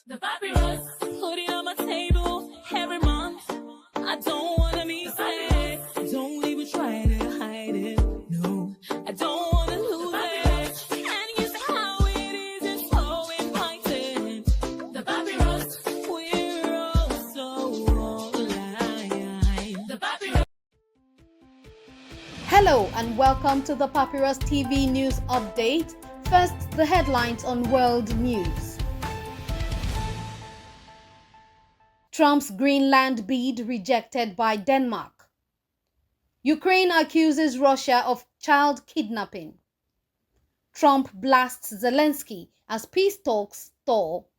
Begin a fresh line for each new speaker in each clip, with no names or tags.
The papyrus, put it on my table every month. I don't wanna be sad. Don't even try to hide it. No, I don't wanna lose it. And you see how it is, it's so inviting. The papyrus, we're all so alive. The papyrus.
Hello and welcome to the Papyrus TV News Update. First, the headlines on world news. Trump's Greenland bid rejected by Denmark. Ukraine accuses Russia of child kidnapping. Trump blasts Zelensky as peace talks stall.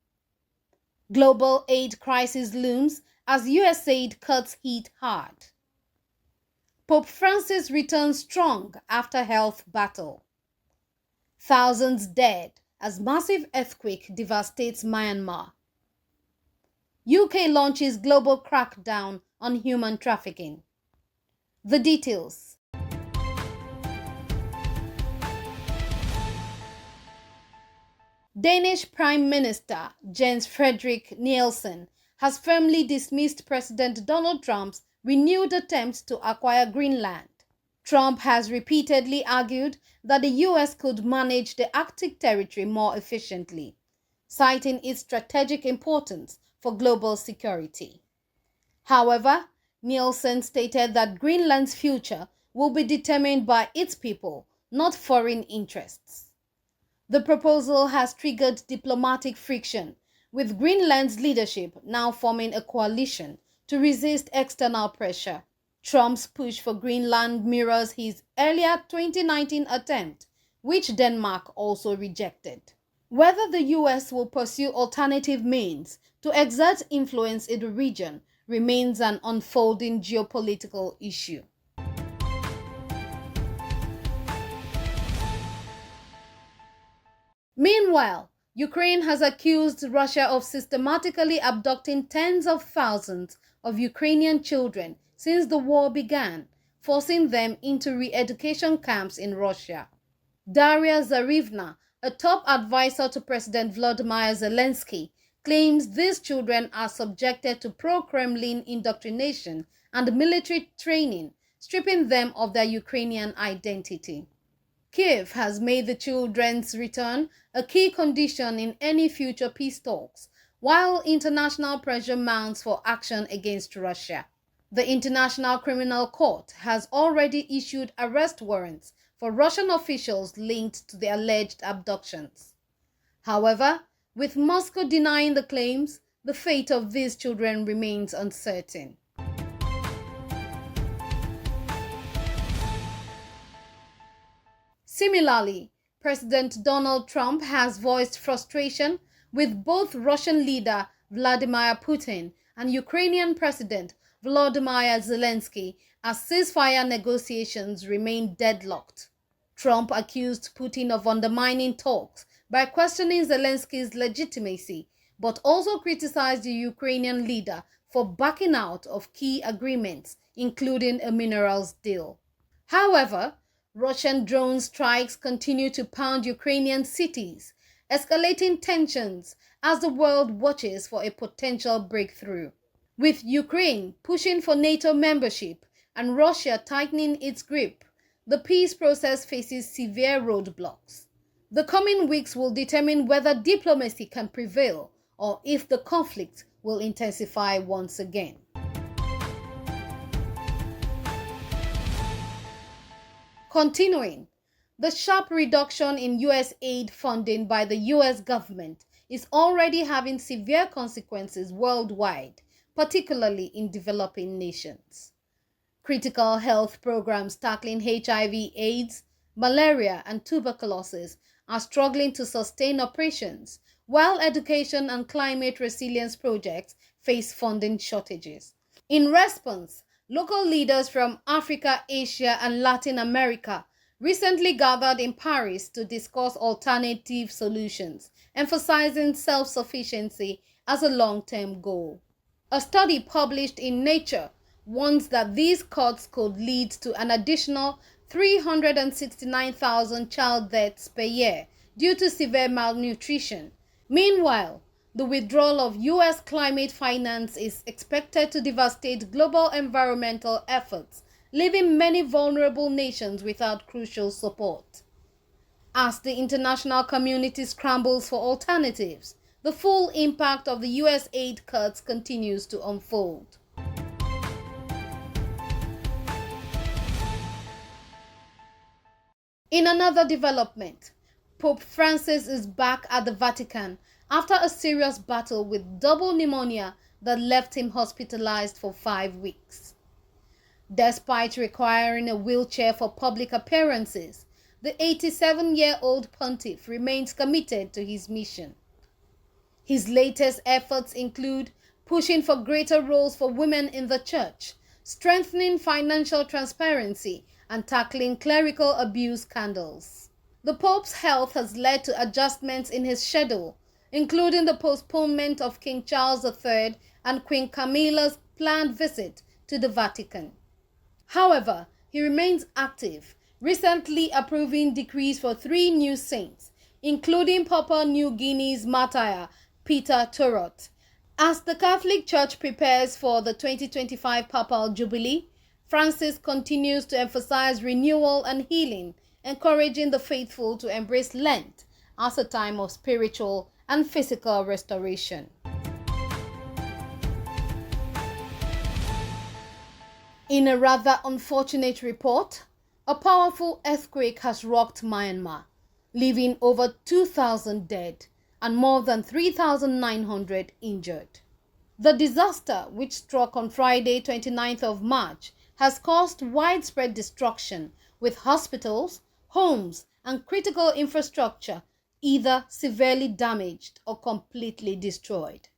Global aid crisis looms as US aid cuts hit hard. Pope Francis returns strong after health battle. Thousands dead as massive earthquake devastates Myanmar. UK launches global crackdown on human trafficking. The details. Danish Prime Minister Jens Frederik Nielsen has firmly dismissed President Donald Trump's renewed attempts to acquire Greenland. Trump has repeatedly argued that the US could manage the Arctic territory more efficiently, citing its strategic importance for global security. However, Nielsen stated that Greenland's future will be determined by its people, not foreign interests. The proposal has triggered diplomatic friction, with Greenland's leadership now forming a coalition to resist external pressure. Trump's push for Greenland mirrors his earlier 2019 attempt, which Denmark also rejected. Whether the US will pursue alternative means to exert influence in the region remains an unfolding geopolitical issue. Meanwhile, Ukraine has accused Russia of systematically abducting tens of thousands of Ukrainian children since the war began, forcing them into re-education camps in Russia. Daria Zarivna, a top advisor to President Volodymyr Zelensky, claims these children are subjected to pro-Kremlin indoctrination and military training, stripping them of their Ukrainian identity. Kiev has made the children's return a key condition in any future peace talks, while international pressure mounts for action against Russia. The International Criminal Court has already issued arrest warrants for Russian officials linked to the alleged abductions. However, with Moscow denying the claims, the fate of these children remains uncertain. Similarly, President Donald Trump has voiced frustration with both Russian leader Vladimir Putin and Ukrainian President Volodymyr Zelensky as ceasefire negotiations remain deadlocked. Trump accused Putin of undermining talks by questioning Zelensky's legitimacy, but also criticized the Ukrainian leader for backing out of key agreements, including a minerals deal. However, Russian drone strikes continue to pound Ukrainian cities, escalating tensions as the world watches for a potential breakthrough. With Ukraine pushing for NATO membership and Russia tightening its grip, the peace process faces severe roadblocks. The coming weeks will determine whether diplomacy can prevail or if the conflict will intensify once again. Continuing, the sharp reduction in US aid funding by the US government is already having severe consequences worldwide, particularly in developing nations. Critical health programs tackling HIV/AIDS, malaria, and tuberculosis are struggling to sustain operations, while education and climate resilience projects face funding shortages. In response, local leaders from Africa, Asia, and Latin America recently gathered in Paris to discuss alternative solutions, emphasizing self-sufficiency as a long-term goal. A study published in Nature warns that these cuts could lead to an additional 369,000 child deaths per year due to severe malnutrition. Meanwhile, The withdrawal of U.S. climate finance is expected to devastate global environmental efforts, leaving many vulnerable nations without crucial support. As the international community scrambles for alternatives, the full impact of the U.S. aid cuts continues to unfold. In another development, Pope Francis is back at the Vatican after a serious battle with double pneumonia that left him hospitalized for 5 weeks. Despite requiring a wheelchair for public appearances, the 87-year-old pontiff remains committed to his mission. His latest efforts include pushing for greater roles for women in the church, strengthening financial transparency, and tackling clerical abuse scandals. The Pope's health has led to adjustments in his schedule, including the postponement of King Charles III and Queen Camilla's planned visit to the Vatican. However, he remains active, recently approving decrees for 3 new saints, including Papua New Guinea's martyr Peter Turrot. As the Catholic Church prepares for the 2025 Papal Jubilee, Francis continues to emphasize renewal and healing, encouraging the faithful to embrace Lent as a time of spiritual and physical restoration. In a rather unfortunate report, a powerful earthquake has rocked Myanmar, leaving over 2,000 dead and more than 3,900 injured. The disaster, which struck on Friday, 29th of March, has caused widespread destruction, with hospitals, homes, and critical infrastructure either severely damaged or completely destroyed.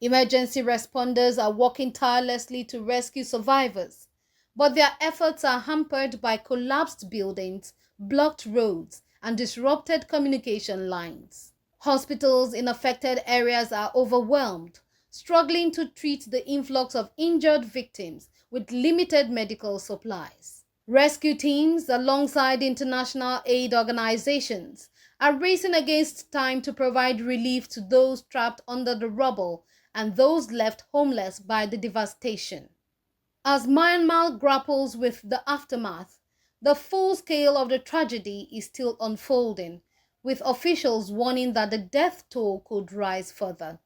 Emergency responders are working tirelessly to rescue survivors, but their efforts are hampered by collapsed buildings, blocked roads, and disrupted communication lines. Hospitals in affected areas are overwhelmed, struggling to treat the influx of injured victims with limited medical supplies. Rescue teams, alongside international aid organizations, are racing against time to provide relief to those trapped under the rubble and those left homeless by the devastation. As Myanmar grapples with the aftermath, the full scale of the tragedy is still unfolding, with officials warning that the death toll could rise further.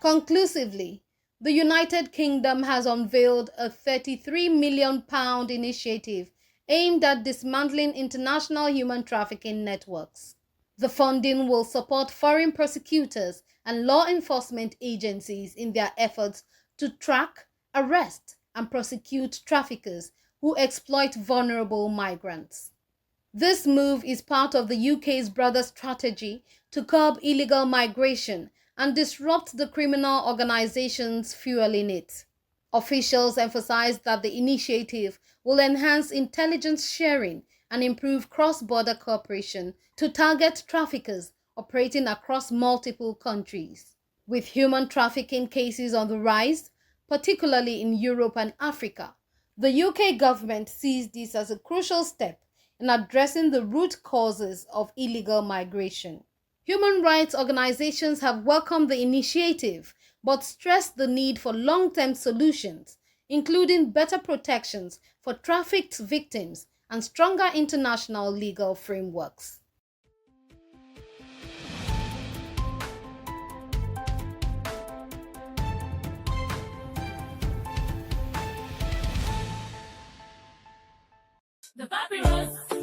Conclusively, the United Kingdom has unveiled a £33 million initiative aimed at dismantling international human trafficking networks. The funding will support foreign prosecutors and law enforcement agencies in their efforts to track, arrest, and prosecute traffickers who exploit vulnerable migrants. This move is part of the UK's broader strategy to curb illegal migration and disrupt the criminal organizations fueling it. Officials emphasize that the initiative will enhance intelligence sharing and improve cross-border cooperation to target traffickers operating across multiple countries. With human trafficking cases on the rise, particularly in Europe and Africa, the UK government sees this as a crucial step in addressing the root causes of illegal migration. Human rights organizations have welcomed the initiative, but stressed the need for long-term solutions, including better protections for trafficked victims and stronger international legal frameworks.
The papyrus.